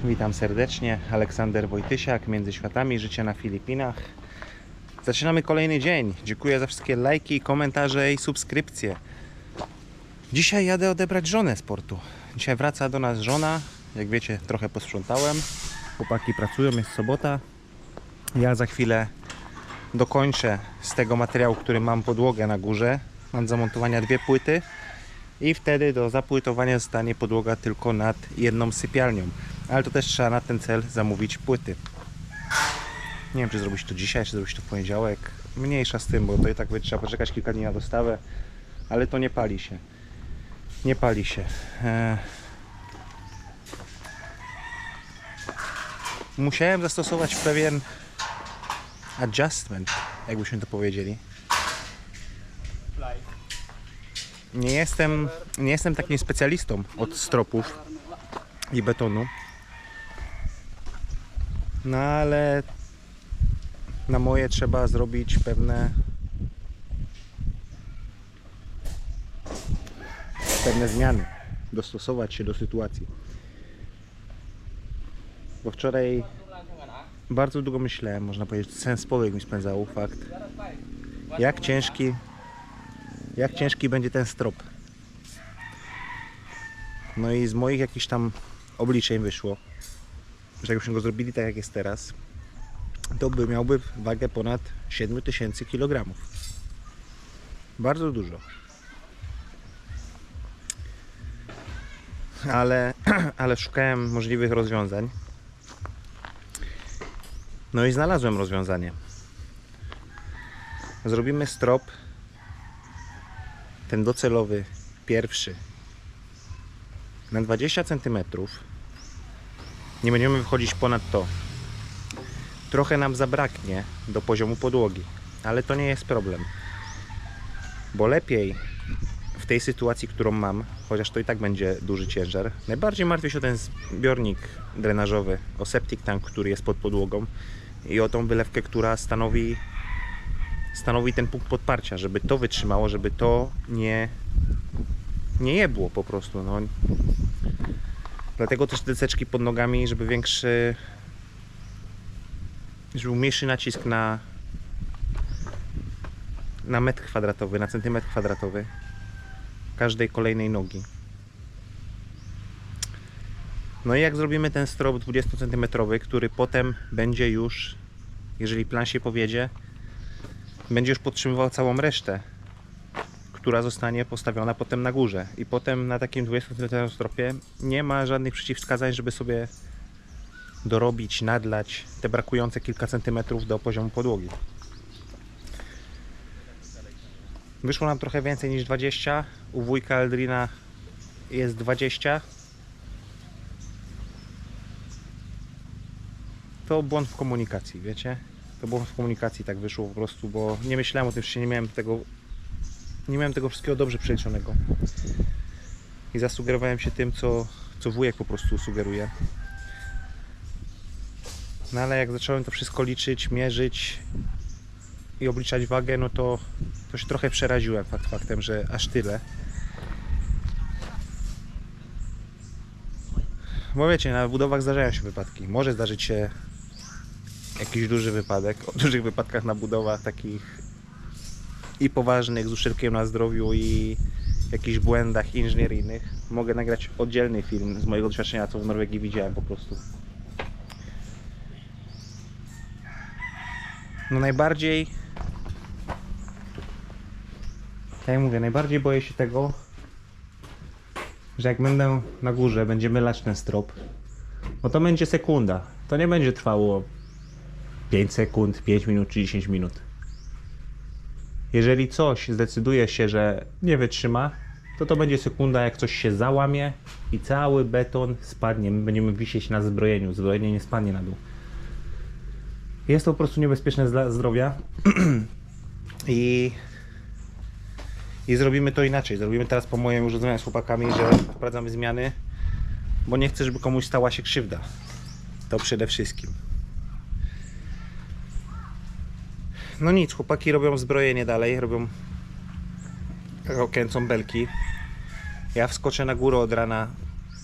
Witam serdecznie, Aleksander Wojtysiak, Między Światami, życie na Filipinach. Zaczynamy kolejny dzień. Dziękuję za wszystkie lajki, komentarze i subskrypcje. Dzisiaj jadę odebrać żonę z portu. Dzisiaj wraca do nas żona. Jak wiecie, trochę posprzątałem. Chłopaki pracują, jest sobota. Ja za chwilę dokończę z tego materiału, który mam podłogę na górze. Mam zamontowania 2 płyty. I wtedy do zapłytowania zostanie podłoga tylko nad jedną sypialnią. Ale to też trzeba na ten cel zamówić płyty. Nie wiem, czy zrobić to dzisiaj, czy zrobić to w poniedziałek. Mniejsza z tym, bo to i tak trzeba poczekać kilka dni na dostawę. Ale to nie pali się. Nie pali się. Musiałem zastosować pewien adjustment, jakbyśmy to powiedzieli. Nie jestem takim specjalistą od stropów i betonu. No ale na moje trzeba zrobić pewne zmiany, dostosować się do sytuacji. Bo wczoraj bardzo długo myślałem, można powiedzieć, sens powiek mi spędzał fakt, jak ciężki będzie ten strop. No i z moich jakichś tam obliczeń wyszło, że jakbyśmy go zrobili tak jak jest teraz, to miałby wagę ponad 7000 kg. Bardzo dużo. Ale szukałem możliwych rozwiązań. No i znalazłem rozwiązanie. Zrobimy strop, ten docelowy, pierwszy, na 20 cm. Nie będziemy wychodzić ponad to. Trochę nam zabraknie do poziomu podłogi, ale to nie jest problem. Bo lepiej w tej sytuacji, którą mam, chociaż to i tak będzie duży ciężar, najbardziej martwię się o ten zbiornik drenażowy, o septic tank, który jest pod podłogą i o tą wylewkę, która stanowi ten punkt podparcia, żeby to wytrzymało, żeby to nie jebło po prostu. No. Dlatego też deseczki pod nogami, żeby był mniejszy nacisk na metr kwadratowy, na centymetr kwadratowy każdej kolejnej nogi. No i jak zrobimy ten strop 20 cm, który potem będzie już, jeżeli plan się powiedzie, będzie już podtrzymywał całą resztę, która zostanie postawiona potem na górze. I potem na takim 20 cm stropie nie ma żadnych przeciwwskazań, żeby sobie dorobić, nadlać te brakujące kilka centymetrów do poziomu podłogi. Wyszło nam trochę więcej niż 20. U wujka Eldrina jest 20. To błąd w komunikacji, wiecie? To błąd w komunikacji, tak wyszło po prostu, bo nie myślałem o tym, że nie miałem tego wszystkiego dobrze przeliczonego. I zasugerowałem się tym, co wujek po prostu sugeruje. No ale jak zacząłem to wszystko liczyć, mierzyć i obliczać wagę, no to się trochę przeraziłem faktem, że aż tyle. Bo wiecie, na budowach zdarzają się wypadki. Może zdarzyć się jakiś duży wypadek. O dużych wypadkach na budowach takich i poważnych, z uszczerbkiem na zdrowiu i jakichś błędach inżynieryjnych mogę nagrać oddzielny film z mojego doświadczenia, co w Norwegii widziałem po prostu. No najbardziej, tak jak mówię, najbardziej boję się tego, że jak będę na górze, będziemy lać ten strop, no to będzie sekunda. To nie będzie trwało 5 sekund, 5 minut czy 10 minut. Jeżeli coś zdecyduje się, że nie wytrzyma, to będzie sekunda, jak coś się załamie i cały beton spadnie. My będziemy wisieć na zbrojeniu. Zbrojenie nie spadnie na dół. Jest to po prostu niebezpieczne dla zdrowia. I zrobimy to inaczej. Zrobimy teraz po moim już rozmawianiu z chłopakami, że wprowadzamy zmiany, bo nie chcę, żeby komuś stała się krzywda. To przede wszystkim. No nic, chłopaki robią zbrojenie dalej, kręcą belki. Ja wskoczę na górę od rana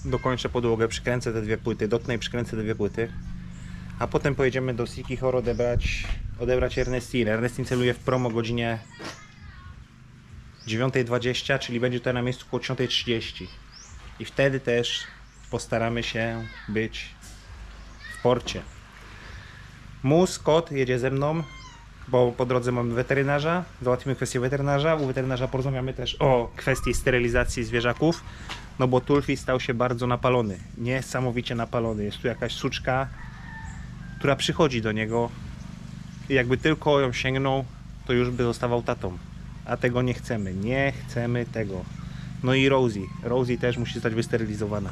dokończę podłogę, przykręcę te dwie płyty, dotnę i przykręcę te dwie płyty. A potem pojedziemy do Sikihor odebrać Ernestinę. Ernestin celuje w prom o godzinie 9:20, czyli będzie to na miejscu około 10:30. I wtedy też postaramy się być w porcie. Mus, kot jedzie ze mną, bo po drodze mamy weterynarza, załatwimy kwestię weterynarza. U weterynarza porozmawiamy też o kwestii sterylizacji zwierzaków, no bo Tulfi stał się bardzo napalony, niesamowicie napalony. Jest tu jakaś suczka, która przychodzi do niego i jakby tylko ją sięgnął, to już by zostawał tatą. A tego nie chcemy, nie chcemy tego. No i Rosie też musi zostać wysterylizowana.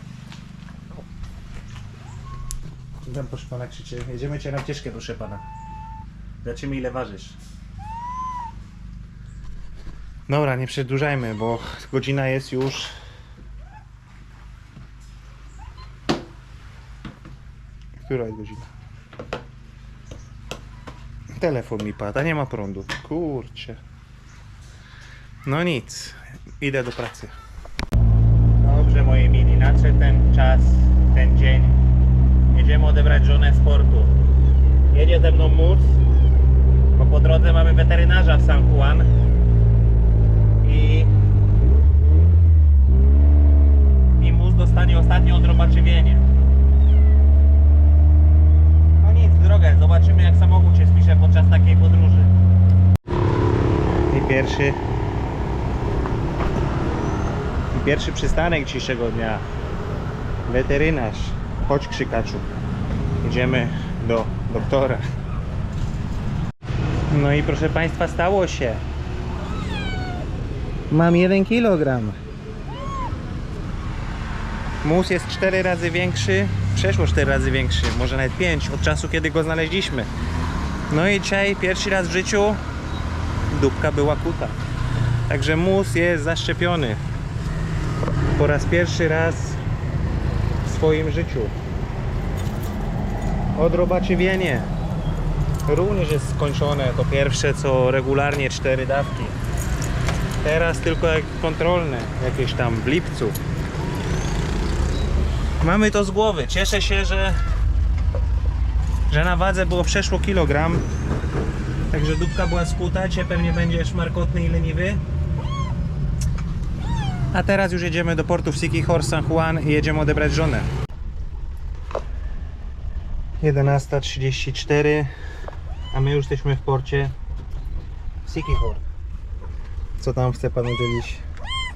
Tam, proszę pana, krzyczy, jedziemy cię na ścieżkę, proszę pana. Zobaczymy, ile ważysz. Dobra, nie przedłużajmy, bo godzina jest już... Która jest godzina? Telefon mi pada, nie ma prądu. Kurczę. No nic, idę do pracy. Dobrze, moi mili, nadszedł ten czas, ten dzień. Jedziemy odebrać żonę z portu. Jedzie ze mną Mus, bo po drodze mamy weterynarza w San Juan i Mus dostanie ostatnie odrobaczywienie. No nic, drogę, zobaczymy, jak samochód się spisze podczas takiej podróży. I pierwszy przystanek dzisiejszego dnia. Weterynarz. Chodź, krzykaczu. Idziemy do doktora. No i proszę państwa, stało się. Mam 1 kilogram. Mus jest 4 razy większy, przeszło 4 razy większy, może nawet 5 od czasu, kiedy go znaleźliśmy. No i dzisiaj pierwszy raz w życiu dupka była kuta. Także Mus jest zaszczepiony. Po raz pierwszy raz w swoim życiu. Odrobaczywienie również jest skończone. To pierwsze, co regularnie 4 dawki. Teraz tylko jak kontrolne, jakieś tam w lipcu. Mamy to z głowy. Cieszę się, że na wadze było przeszło kilogram. Także dupka była skuta. Dzisiaj pewnie będziesz markotny i leniwy. A teraz już jedziemy do portu w Sikihor, San Juan i jedziemy odebrać żonę. 11:34, a my już jesteśmy w porcie w Sikihor. Co tam chce pan udzielić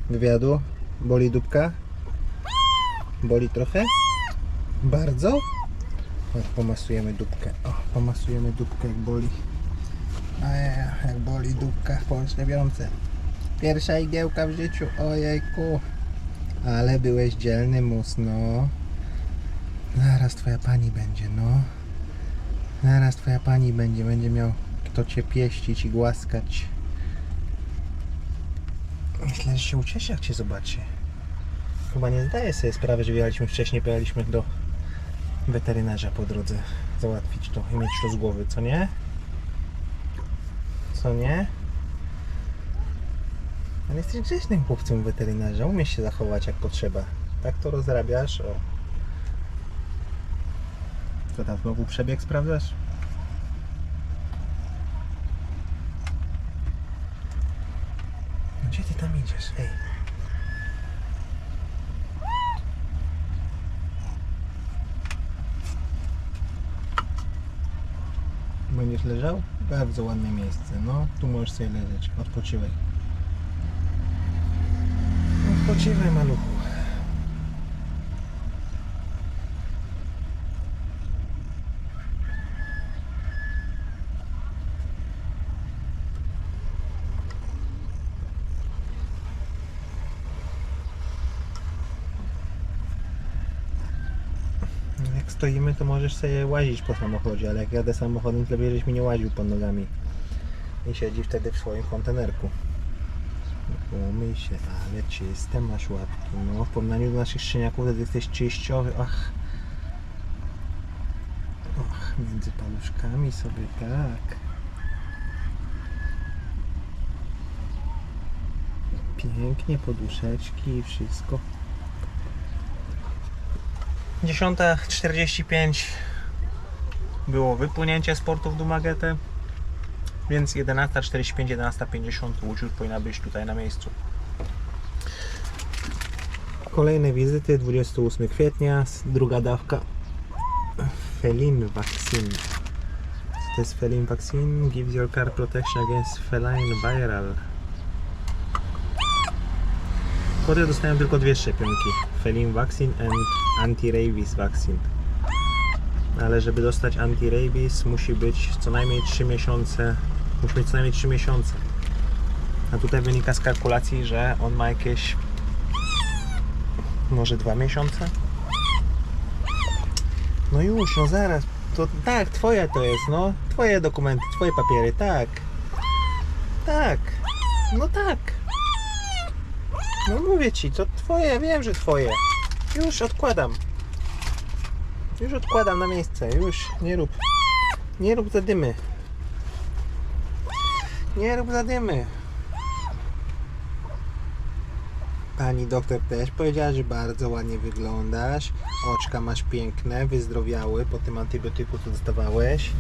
wywiadu? Boli dupka? Boli trochę? Bardzo? Chodź, pomasujemy dupkę. O, pomasujemy dupkę, jak boli. A jak boli dupka w polsce wiące. Pierwsza igiełka w życiu, ojejku. Ale byłeś dzielny, Mus, no. Zaraz twoja pani będzie, no. Zaraz twoja pani będzie miał kto cię pieścić i głaskać. Myślę, że się ucieszy, jak cię zobaczy. Chyba nie zdaje sobie sprawy, że wjechaliśmy wcześniej, pojechaliśmy do weterynarza po drodze załatwić to i mieć to z głowy, co nie? Co nie? Ale jesteś grzecznym chłopcem weterynarza, umiesz się zachować jak potrzeba. Tak to rozrabiasz, o. Co tam, znowu przebieg sprawdzasz? No gdzie ty tam idziesz? Ej. Będziesz leżał? Bardzo ładne miejsce, no. Tu możesz sobie leżeć, odpoczywaj. Odpoczywaj, maluchu. Jak stoimy, to możesz sobie łazić po samochodzie, ale jak jadę samochodem, to lepiej, żeś mi nie łaził pod nogami. I siedzi wtedy w swoim kontenerku. Umyj się, ale czyste masz łapki. No, w porównaniu do naszych szczeniaków, wtedy jesteś czyściowy. Ach. Och, między paluszkami sobie tak. Pięknie, poduszeczki i wszystko. 10:45 było wypłynięcie z portu w Dumaguete, więc 11:45, 11:50 łódź już powinna być tutaj na miejscu. Kolejne wizyty 28 kwietnia, druga dawka Feline Vaccine. Co to jest Feline Vaccine? Gives your car protection against feline viral. Koty dostają tylko 2 szczepionki. Feline Vaccine and Anti-Rabies Vaccine. Ale żeby dostać Anti-Rabies musi być co najmniej 3 miesiące. Musi mieć co najmniej 3 miesiące. A tutaj wynika z kalkulacji, że on ma jakieś może 2 miesiące? No już, no zaraz. To tak, twoje to jest, no. Twoje dokumenty, twoje papiery, tak. Tak. No tak. No mówię ci, to twoje, wiem, że twoje. Już odkładam. Już odkładam na miejsce, już nie rób. Nie rób zadymy. Nie rób zadymy. Pani doktor też powiedziała, że bardzo ładnie wyglądasz. Oczka masz piękne, wyzdrowiały po tym antybiotyku, co dostawałeś.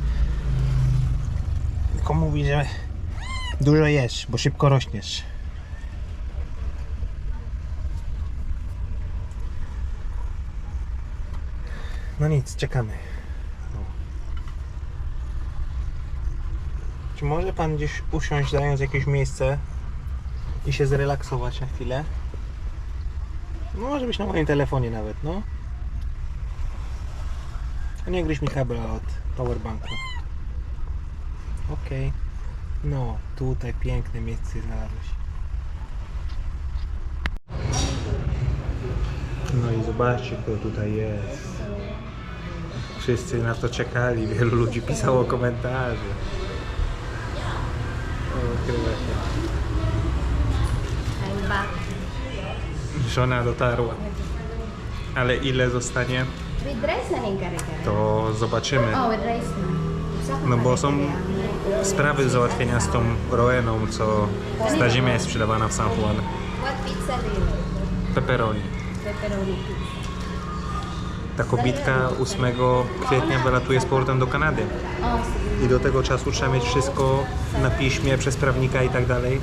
Tylko mówi, że dużo jesz, bo szybko rośniesz. No nic, czekamy. No. Czy może pan gdzieś usiąść, zająć jakieś miejsce i się zrelaksować na chwilę? No może być na moim telefonie nawet, no. A nie gryź mi kabla od powerbanku. Okej. No, tutaj piękne miejsce znalazłeś. No i zobaczcie, kto tutaj jest. Wszyscy na to czekali, wielu ludzi pisało komentarze. O, chyba się. I'm back. Żona dotarła. Ale ile zostanie, With rice na rin kare-kare? to zobaczymy. Oh, with rice na. No bo są sprawy do załatwienia z tą Roeną, co ta ziemia jest sprzedawana w San Juan. What pizza do you like? Pepperoni. Pepperoni pizza. Ta kobitka 8 kwietnia wylatuje z powrotem do Kanady. Oh, I do tego czasu trzeba mieć wszystko na piśmie, przez prawnika i tak dalej.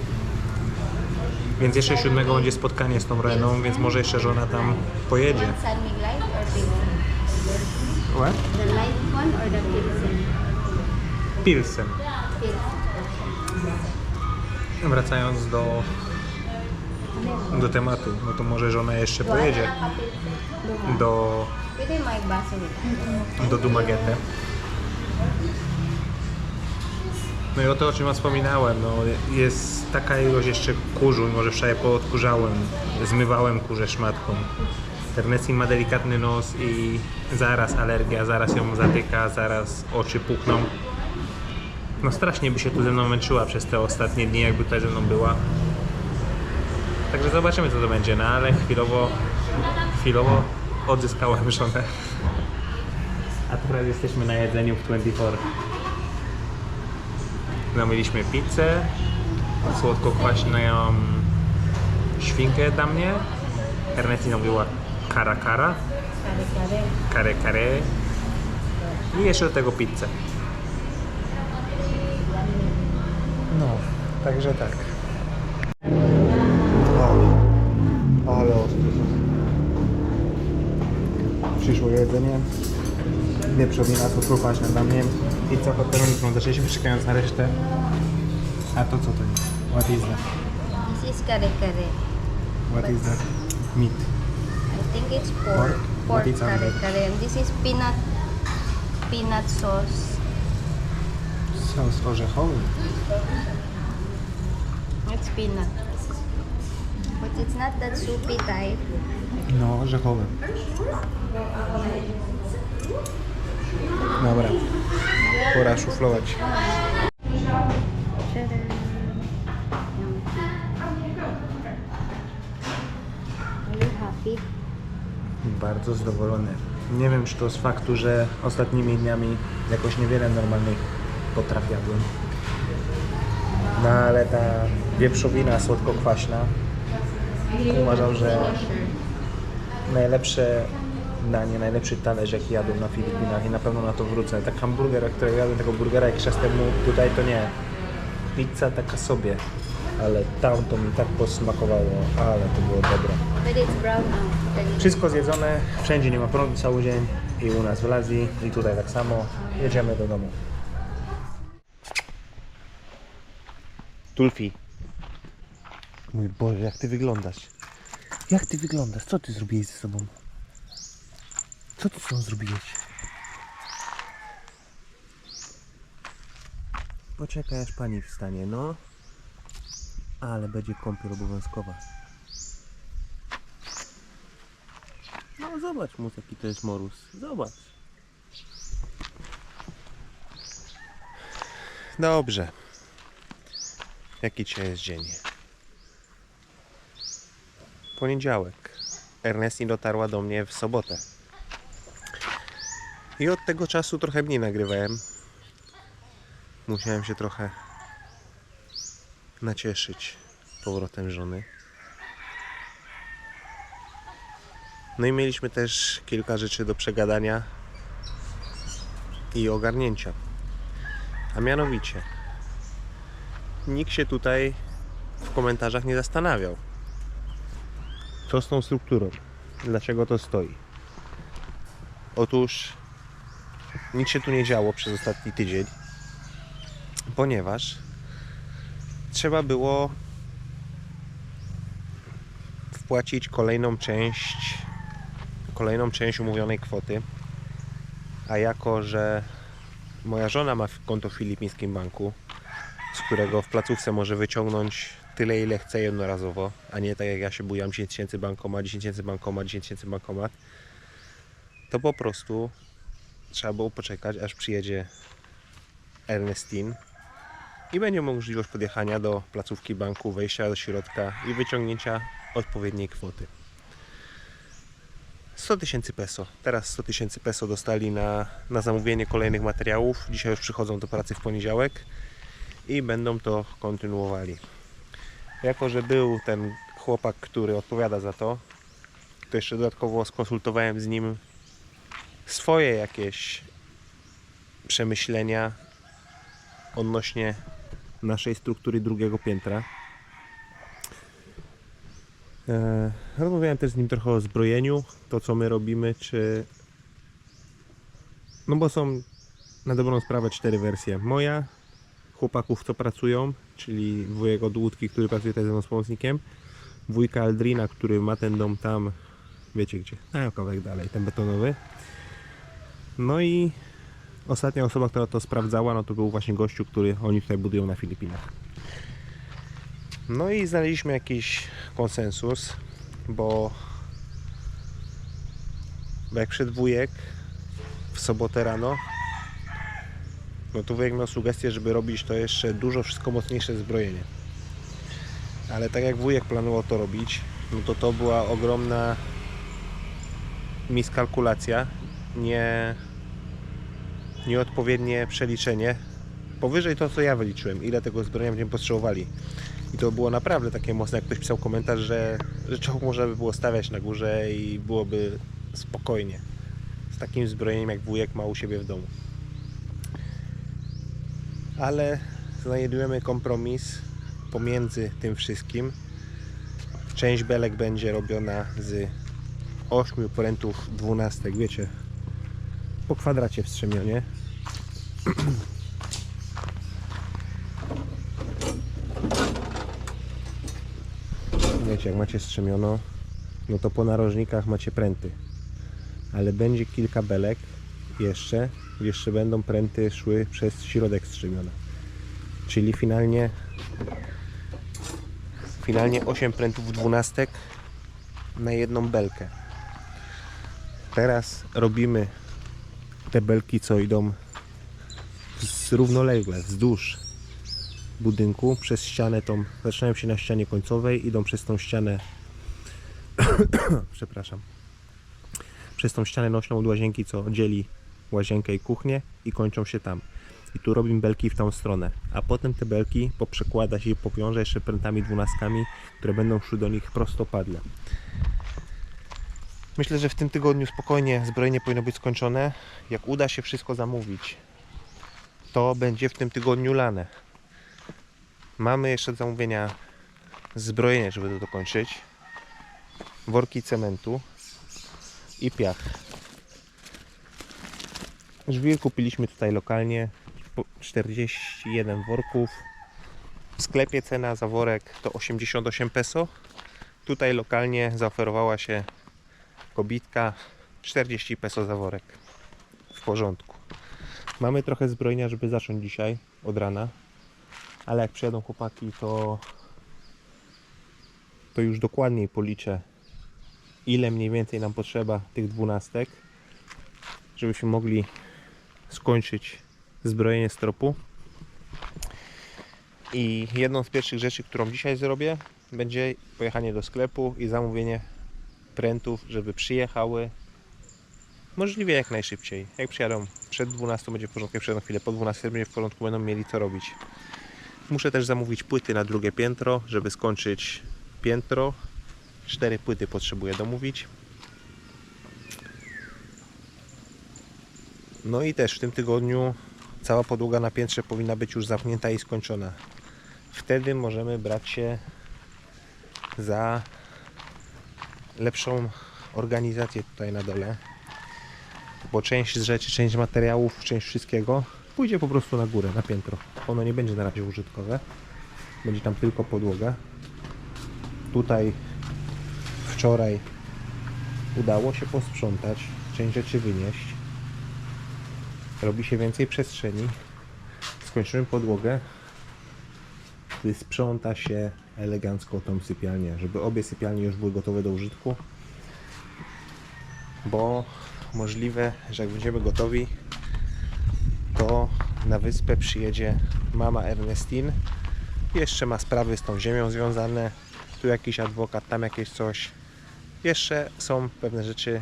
Więc jeszcze 7 będzie spotkanie z tą Roeną, więc może jeszcze żona tam pojedzie. want San Mig light or pilsen? What? The light one or the pilsen? Pilsen. Pilsen. Wracając do tematu, no to może żona jeszcze pojedzie do Pwede may baso with do Dumaguete. No i o to, o czym ja wspominałem, no jest taka ilość jeszcze kurzu, mimo że wczoraj poodkurzałem, zmywałem kurze szmatką. Ernestine ma delikatny nos i zaraz alergia, zaraz ją zatyka, zaraz oczy pukną. No strasznie by się tu ze mną męczyła przez te ostatnie dni, jakby tutaj ze mną była. Także zobaczymy, co to będzie, no ale chwilowo odzyskałem żonę. A teraz jesteśmy na jedzeniu w 24. Zamówiliśmy pizzę, słodko-kwaśną świnkę dla mnie. Ernestine mówiła cara cara, kare-kare. care care i jeszcze do tego pizzę. No, także tak. Ale ostro. Przyszło jedzenie. Wieprzowina, słodko-kwaśna dla mnie. Pizza pepperoni, zaczęliśmy czekając na resztę. A to co to jest? What is that? This is kare-kare. What is that? Meat. I think it's Pork? pork. What Pork is under? kare-kare. And this is peanut sauce. Sos orzechowy. It's peanut. But it's not that soupy type. No, orzechowe. Dobra. Pora szuflować. Are you happy? Bardzo zadowolony. Nie wiem, czy to z faktu, że ostatnimi dniami jakoś niewiele normalnych potraw jadłem. No ale ta wieprzowina słodko-kwaśna, uważam, że najlepsze danie, najlepszy talerz jaki jadłem na Filipinach i na pewno na to wrócę. Tak hamburger, którego jadłem tego burgera jakiś czas temu, tutaj to nie. Pizza taka sobie, ale tam to mi tak posmakowało, ale to było dobre. But it's brown now. Wszystko zjedzone, wszędzie nie ma prądu cały dzień i u nas w Lazji i tutaj tak samo. Jedziemy do domu. Tulfi. Mój Boże, jak ty wyglądasz? Jak ty wyglądasz? Co ty zrobiłeś ze sobą? Co ty z sobą zrobiłeś? Poczekaj aż pani wstanie, no. Ale będzie kąpiel obowiązkowa. No zobacz mu jaki to jest morus. Zobacz. Dobrze. Jaki dzisiaj jest dzień? Poniedziałek. Ernestine dotarła do mnie w sobotę. I od tego czasu trochę mniej nagrywałem. Musiałem się trochę nacieszyć powrotem żony. No i mieliśmy też kilka rzeczy do przegadania i ogarnięcia. A mianowicie nikt się tutaj w komentarzach nie zastanawiał, co z tą strukturą, dlaczego to stoi. Otóż nic się tu nie działo przez ostatni tydzień, ponieważ trzeba było wpłacić kolejną część umówionej kwoty, a jako że moja żona ma konto w filipińskim banku, z którego w placówce może wyciągnąć tyle, ile chce jednorazowo, a nie tak jak ja się bujam 10 tysięcy bankomat, 10 tysięcy bankomat, 10 tysięcy bankomat, to po prostu trzeba było poczekać, aż przyjedzie Ernestine i będzie możliwość podjechania do placówki banku, wejścia do środka i wyciągnięcia odpowiedniej kwoty. 100 tysięcy peso. Teraz 100 tysięcy peso dostali na zamówienie kolejnych materiałów. Dzisiaj już przychodzą do pracy w poniedziałek i będą to kontynuowali. Jako że był ten chłopak, który odpowiada za to jeszcze dodatkowo skonsultowałem z nim swoje jakieś przemyślenia odnośnie naszej struktury drugiego piętra. Rozmawiałem też z nim trochę o zbrojeniu, to co my robimy, no bo są na dobrą sprawę 4 wersje. Moja, chłopaków co pracują, czyli wujek od łódki, który pracuje tutaj ze mną z pomocnikiem, wujka Aldrina, który ma ten dom tam, wiecie gdzie, kawałek dalej, ten betonowy. No i ostatnia osoba, która to sprawdzała, no to był właśnie gościu, który oni tutaj budują na Filipinach. No i znaleźliśmy jakiś konsensus, bo jak przyszedł wujek w sobotę rano, no to wujek miał sugestię, żeby robić to jeszcze dużo wszystko mocniejsze zbrojenie. Ale tak jak wujek planował to robić, no to była ogromna miskalkulacja, nieodpowiednie przeliczenie. Powyżej to, co ja wyliczyłem, ile tego zbrojenia będziemy potrzebowali. I to było naprawdę takie mocne, jak ktoś pisał komentarz, że czołg można by było stawiać na górze i byłoby spokojnie. Z takim zbrojeniem, jak wujek ma u siebie w domu. Ale znajdujemy kompromis pomiędzy tym wszystkim. Część belek będzie robiona z 8 prętów 12, wiecie, po kwadracie w strzemionie. Wiecie, jak macie strzemiono, no to po narożnikach macie pręty. Ale będzie kilka belek jeszcze będą pręty szły przez środek strzemiona. Czyli finalnie 8 prętów 12 na jedną belkę. Teraz robimy te belki, co idą równolegle, wzdłuż budynku, przez ścianę tą, zaczynają się na ścianie końcowej, idą przez tą ścianę przepraszam, przez tą ścianę nośną od łazienki, co dzieli łazienkę i kuchnię, i kończą się tam. I tu robimy belki w tą stronę, a potem te belki poprzekłada się i powiąże jeszcze prętami 12, które będą szły do nich prostopadle. Myślę, że w tym tygodniu spokojnie zbrojenie powinno być skończone. Jak uda się wszystko zamówić, to będzie w tym tygodniu lane. Mamy jeszcze do zamówienia zbrojenie, żeby to dokończyć. Worki cementu i piach. Żwir kupiliśmy tutaj lokalnie, 41 worków. W sklepie cena za worek to 88 peso. Tutaj lokalnie zaoferowała się kobitka 40 peso za worek. W porządku. Mamy trochę zbrojenia, żeby zacząć dzisiaj od rana, ale jak przyjadą chłopaki, to już dokładniej policzę, ile mniej więcej nam potrzeba tych 12, żebyśmy mogli skończyć zbrojenie stropu. I jedną z pierwszych rzeczy, którą dzisiaj zrobię, będzie pojechanie do sklepu i zamówienie prętów, żeby przyjechały możliwie jak najszybciej. Jak przyjadą przed 12 będzie w porządku, jak przyjadą chwilę po 12 będzie w porządku, będą mieli co robić. Muszę też zamówić płyty na drugie piętro, żeby skończyć piętro. 4 płyty potrzebuję domówić. No i też w tym tygodniu cała podłoga na piętrze powinna być już zamknięta i skończona. Wtedy możemy brać się za lepszą organizację tutaj na dole, bo część rzeczy, część materiałów, część wszystkiego pójdzie po prostu na górę, na piętro. Ono nie będzie na razie użytkowe, będzie tam tylko podłoga. Tutaj wczoraj udało się posprzątać, część rzeczy wynieść, robi się więcej przestrzeni, skończymy podłogę, sprząta się elegancko tą sypialnię, żeby obie sypialnie już były gotowe do użytku, bo możliwe, że jak będziemy gotowi, to na wyspę przyjedzie mama Ernestine. Jeszcze ma sprawy z tą ziemią związane, tu jakiś adwokat, tam jakieś coś. Jeszcze są pewne rzeczy.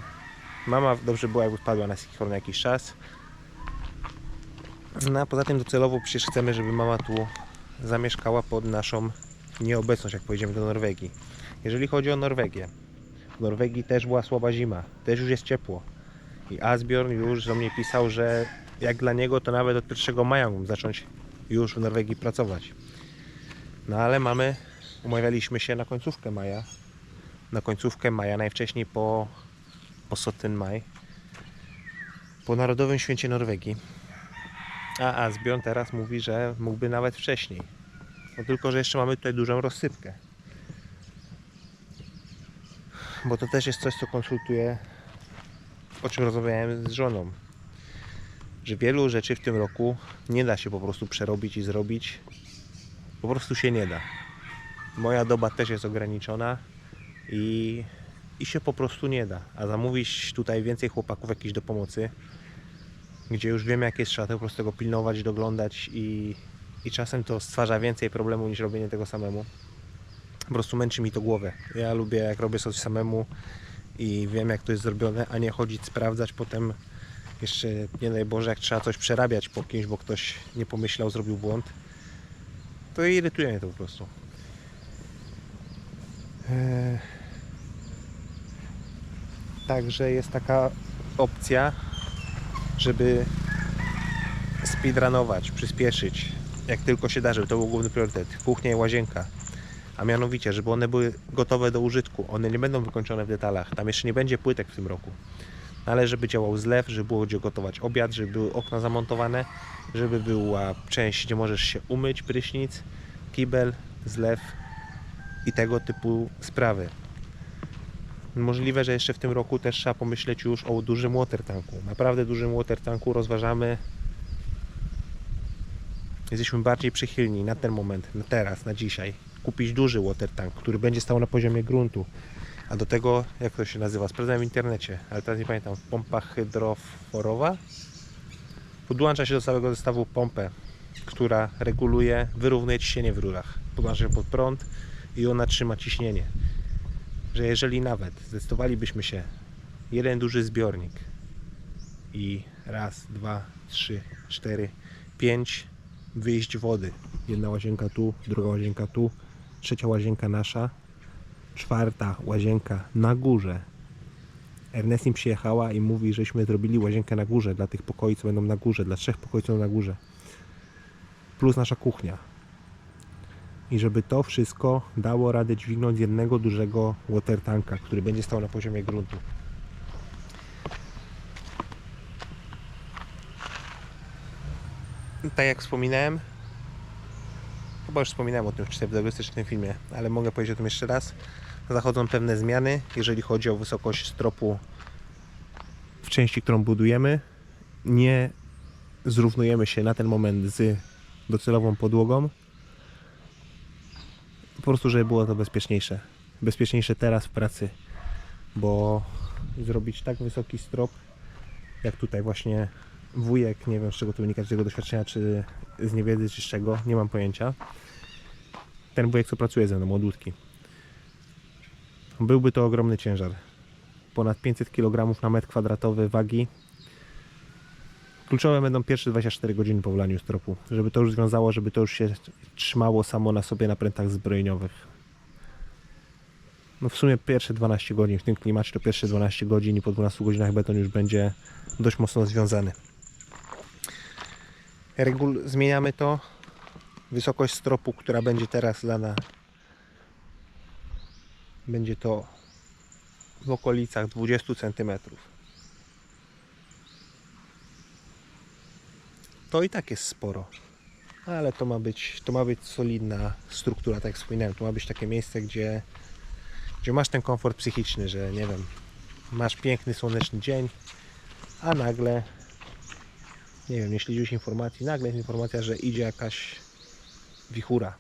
Mama dobrze była, jakby wpadła na Sikor na jakiś czas. No a poza tym docelowo przecież chcemy, żeby mama tu zamieszkała pod naszą nieobecność, jak pojedziemy do Norwegii. Jeżeli chodzi o Norwegię, w Norwegii też była słaba zima, też już jest ciepło. I Asbjorn już do mnie pisał, że jak dla niego to nawet od 1 maja mógł zacząć już w Norwegii pracować. No ale umawialiśmy się na końcówkę maja. Na końcówkę maja, najwcześniej po Sotten Maj, po Narodowym Święcie Norwegii. A Asbjorn teraz mówi, że mógłby nawet wcześniej. No tylko, że jeszcze mamy tutaj dużą rozsypkę. Bo to też jest coś, co konsultuję, o czym rozmawiałem z żoną. Że wielu rzeczy w tym roku nie da się po prostu przerobić i zrobić. Po prostu się nie da. Moja doba też jest ograniczona i się po prostu nie da. A zamówić tutaj więcej chłopaków jakichś do pomocy, gdzie już wiemy, jak jest, trzeba po prostu tego pilnować, doglądać i czasem to stwarza więcej problemu niż robienie tego samemu. Po prostu męczy mi to głowę. Ja lubię, jak robię coś samemu i wiem, jak to jest zrobione, a nie chodzić, sprawdzać potem jeszcze, nie daj Boże, jak trzeba coś przerabiać po kimś, bo ktoś nie pomyślał, zrobił błąd. To irytuje mnie to po prostu. Także jest taka opcja, żeby speedrunować, przyspieszyć, jak tylko się da, żeby to był główny priorytet. Kuchnia i łazienka. A mianowicie, żeby one były gotowe do użytku. One nie będą wykończone w detalach. Tam jeszcze nie będzie płytek w tym roku. Ale żeby działał zlew, żeby było gdzie gotować obiad, żeby były okna zamontowane, żeby była część, gdzie możesz się umyć, prysznic, kibel, zlew i tego typu sprawy. Możliwe, że jeszcze w tym roku też trzeba pomyśleć już o dużym watertanku. Naprawdę dużym watertanku rozważamy. Jesteśmy bardziej przychylni na ten moment, na teraz, na dzisiaj. Kupić duży watertank, który będzie stał na poziomie gruntu. A do tego, jak to się nazywa, sprawdzałem w internecie, ale teraz nie pamiętam, pompa hydroforowa. Podłącza się do całego zestawu pompę, która reguluje, wyrównuje ciśnienie w rurach. Podłącza się pod prąd i ona trzyma ciśnienie. Że jeżeli nawet zdecydowalibyśmy się jeden duży zbiornik i raz, 2, 3, 4, 5 wyjść wody. Jedna łazienka tu, druga łazienka tu, trzecia łazienka nasza, czwarta łazienka na górze Ernestim przyjechała i mówi, żeśmy zrobili łazienkę na górze dla tych pokoi, co będą na górze, dla 3 pokoi, co będą na górze. Plus nasza kuchnia. I żeby to wszystko dało radę dźwignąć z jednego dużego water tanka, który będzie stał na poziomie gruntu. Tak jak wspominałem, chyba już wspominałem o tym w 43 filmie, ale mogę powiedzieć o tym jeszcze raz. Zachodzą pewne zmiany, jeżeli chodzi o wysokość stropu W części, którą budujemy, nie zrównujemy się na ten moment z docelową podłogą. Po prostu, żeby było to bezpieczniejsze. Bezpieczniejsze teraz w pracy, bo zrobić tak wysoki strop, jak tutaj właśnie wujek, nie wiem z czego to wynika, z tego doświadczenia, czy z niewiedzy, czy z czego, nie mam pojęcia. Ten wujek, co pracuje ze mną, młodutki. Byłby to ogromny ciężar. Ponad 500 kg na metr kwadratowy wagi. Kluczowe będą pierwsze 24 godziny po wlaniu stropu, żeby to już związało, żeby to już się trzymało samo na sobie na prętach zbrojeniowych. No w sumie pierwsze 12 godzin w tym klimacie to pierwsze 12 godzin i po 12 godzinach beton już będzie dość mocno związany. Zmieniamy to. Wysokość stropu, która będzie teraz dana, będzie to w okolicach 20 cm. To i tak jest sporo, ale to ma być solidna struktura, tak jak wspominałem. To ma być takie miejsce, gdzie masz ten komfort psychiczny, że nie wiem, masz piękny, słoneczny dzień, a nagle, nie wiem, nie śledziłeś informacji, nagle jest informacja, że idzie jakaś wichura,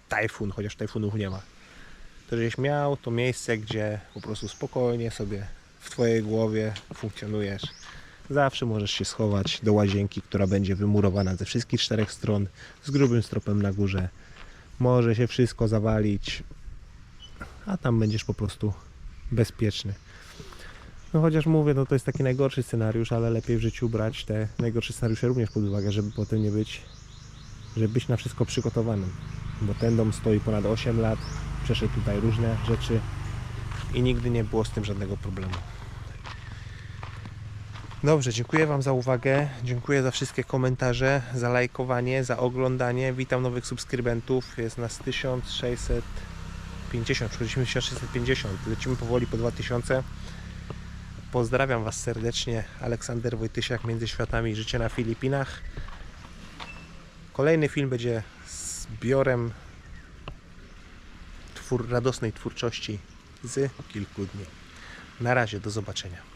tajfun, chociaż tajfunów nie ma. To żeś miał to miejsce, gdzie po prostu spokojnie sobie w twojej głowie funkcjonujesz. Zawsze możesz się schować do łazienki, która będzie wymurowana ze wszystkich 4 stron, z grubym stropem na górze. Może się wszystko zawalić, a tam będziesz po prostu bezpieczny. No chociaż mówię, no to jest taki najgorszy scenariusz, ale lepiej w życiu brać te najgorsze scenariusze również pod uwagę, żeby potem nie być, żeby być na wszystko przygotowanym. Bo ten dom stoi ponad 8 lat, przeszedł tutaj różne rzeczy i nigdy nie było z tym żadnego problemu. Dobrze, dziękuję Wam za uwagę, dziękuję za wszystkie komentarze, za lajkowanie, za oglądanie. Witam nowych subskrybentów, jest nas 1650, przechodzimy 1650, lecimy powoli po 2000. Pozdrawiam Was serdecznie, Aleksander Wojtysiak, Między Światami, Życie na Filipinach. Kolejny film będzie zbiorem radosnej twórczości z kilku dni. Na razie, do zobaczenia.